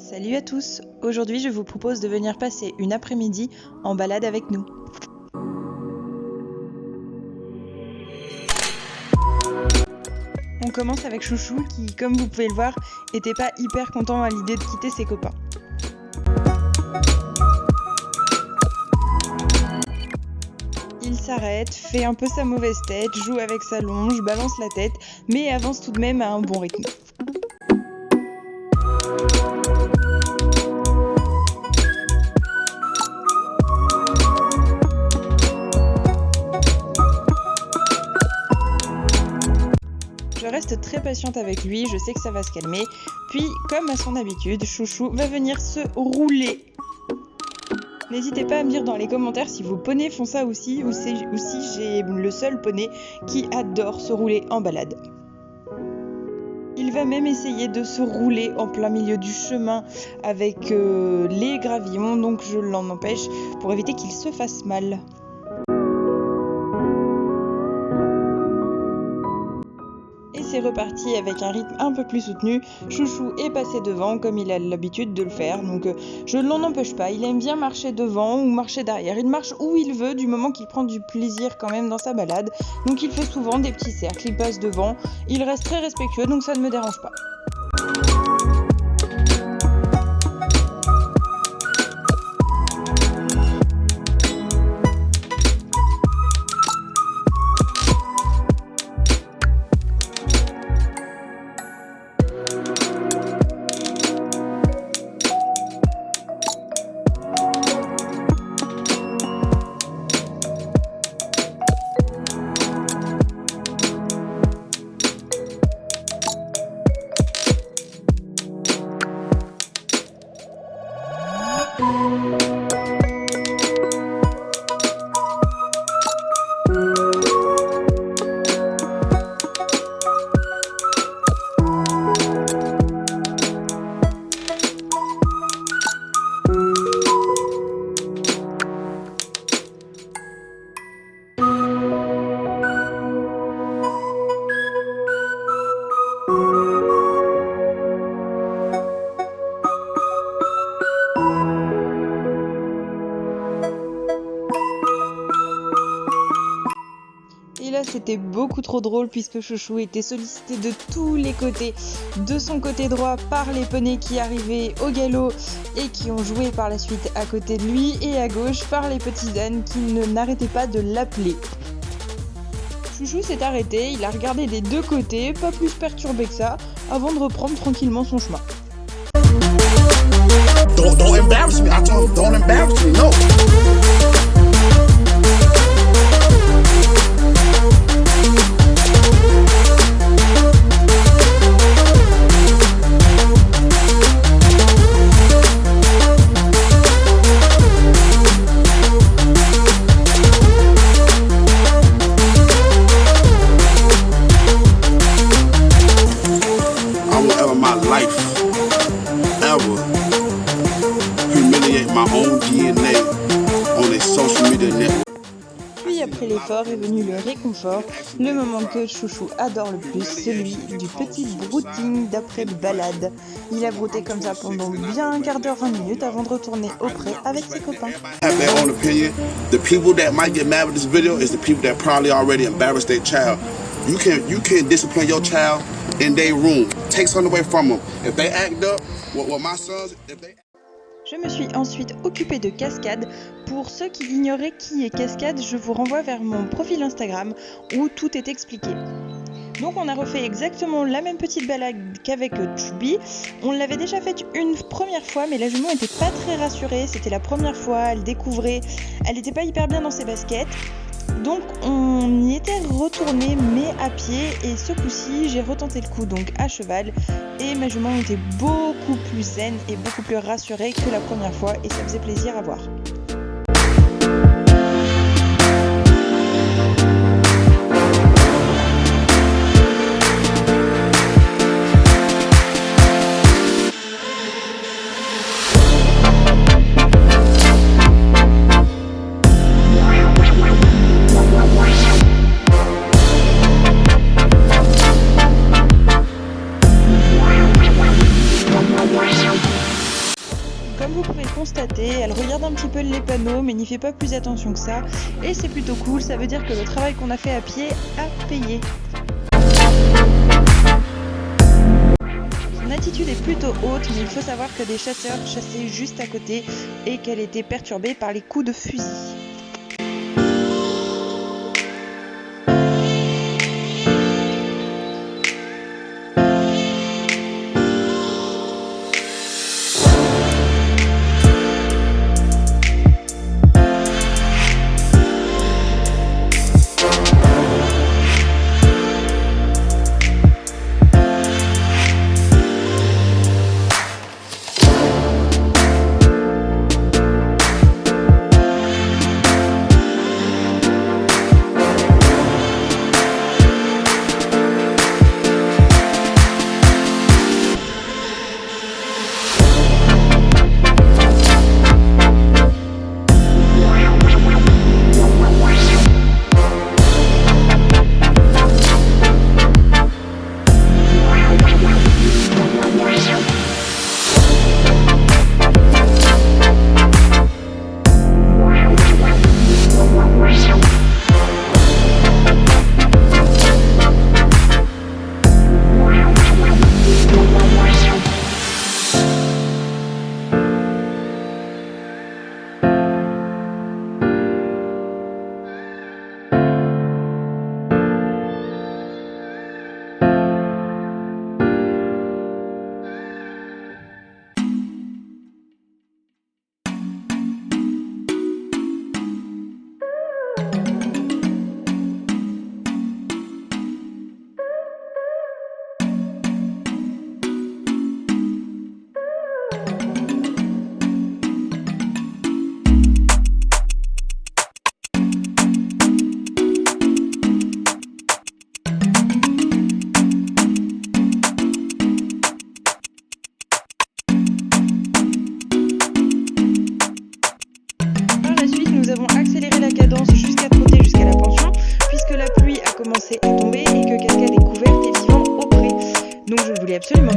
Salut à tous! Aujourd'hui, je vous propose de venir passer une après-midi en balade avec nous. On commence avec Chouchou qui, comme vous pouvez le voir, était pas hyper content à l'idée de quitter ses copains. Il s'arrête, fait un peu sa mauvaise tête, joue avec sa longe, balance la tête, mais avance tout de même à un bon rythme. Je reste très patiente avec lui, je sais que ça va se calmer. Puis, comme à son habitude, Chouchou va venir se rouler. N'hésitez pas à me dire dans les commentaires si vos poneys font ça aussi ou si j'ai le seul poney qui adore se rouler en balade. Il va même essayer de se rouler en plein milieu du chemin avec les gravillons, donc je l'en empêche pour éviter qu'il se fasse mal. C'est reparti avec un rythme un peu plus soutenu. Chouchou est passé devant comme il a l'habitude de le faire, donc je ne l'en empêche pas. Il aime bien marcher devant ou marcher derrière. Il marche où il veut du moment qu'il prend du plaisir quand même dans sa balade. Donc il fait souvent des petits cercles, il passe devant. Il reste très respectueux, donc ça ne me dérange pas. Et là c'était beaucoup trop drôle puisque Chouchou était sollicité de tous les côtés, de son côté droit par les poneys qui arrivaient au galop et qui ont joué par la suite à côté de lui, et à gauche par les petits ânes qui n'arrêtaient pas de l'appeler. Chouchou s'est arrêté, il a regardé des deux côtés, pas plus perturbé que ça, avant de reprendre tranquillement son chemin. Don't embarrass me. I told him, don't embarrass me. No. I will ever my life ever humiliate my own DNA on a social media network. Puis après l'effort est venu le réconfort, le moment que Chouchou adore le plus, celui du petit brouting d'après-balade. Il a brouté comme ça pendant bien un quart d'heure, 20 minutes avant de retourner au pré avec ses copains. Have their own opinion. The people that might get mad with this video is the people that probably already embarrassed their child. You can discipline your child in their room. Take something away from them. If they act up, what my sons, if they... Je me suis ensuite occupée de Cascade. Pour ceux qui ignoraient qui est Cascade, je vous renvoie vers mon profil Instagram où tout est expliqué. Donc on a refait exactement la même petite balade qu'avec Chubby. On l'avait déjà faite une première fois, mais la jument n'était pas très rassurée. C'était la première fois, elle découvrait, elle n'était pas hyper bien dans ses baskets. Donc on y était retourné mais à pied, et ce coup-ci j'ai retenté le coup donc à cheval, et ma jument était beaucoup plus zen et beaucoup plus rassurée que la première fois, et ça faisait plaisir à voir. un petit peu les panneaux, mais n'y fait pas plus attention que ça. Et c'est plutôt cool, ça veut dire que le travail qu'on a fait à pied a payé. Son attitude est plutôt haute, mais il faut savoir que des chasseurs chassaient juste à côté et qu'elle était perturbée par les coups de fusil. Nous avons accéléré la cadence jusqu'à trotter jusqu'à la pension, puisque la pluie a commencé à tomber et que Cascade est couverte et vivant au pré. Donc je ne voulais absolument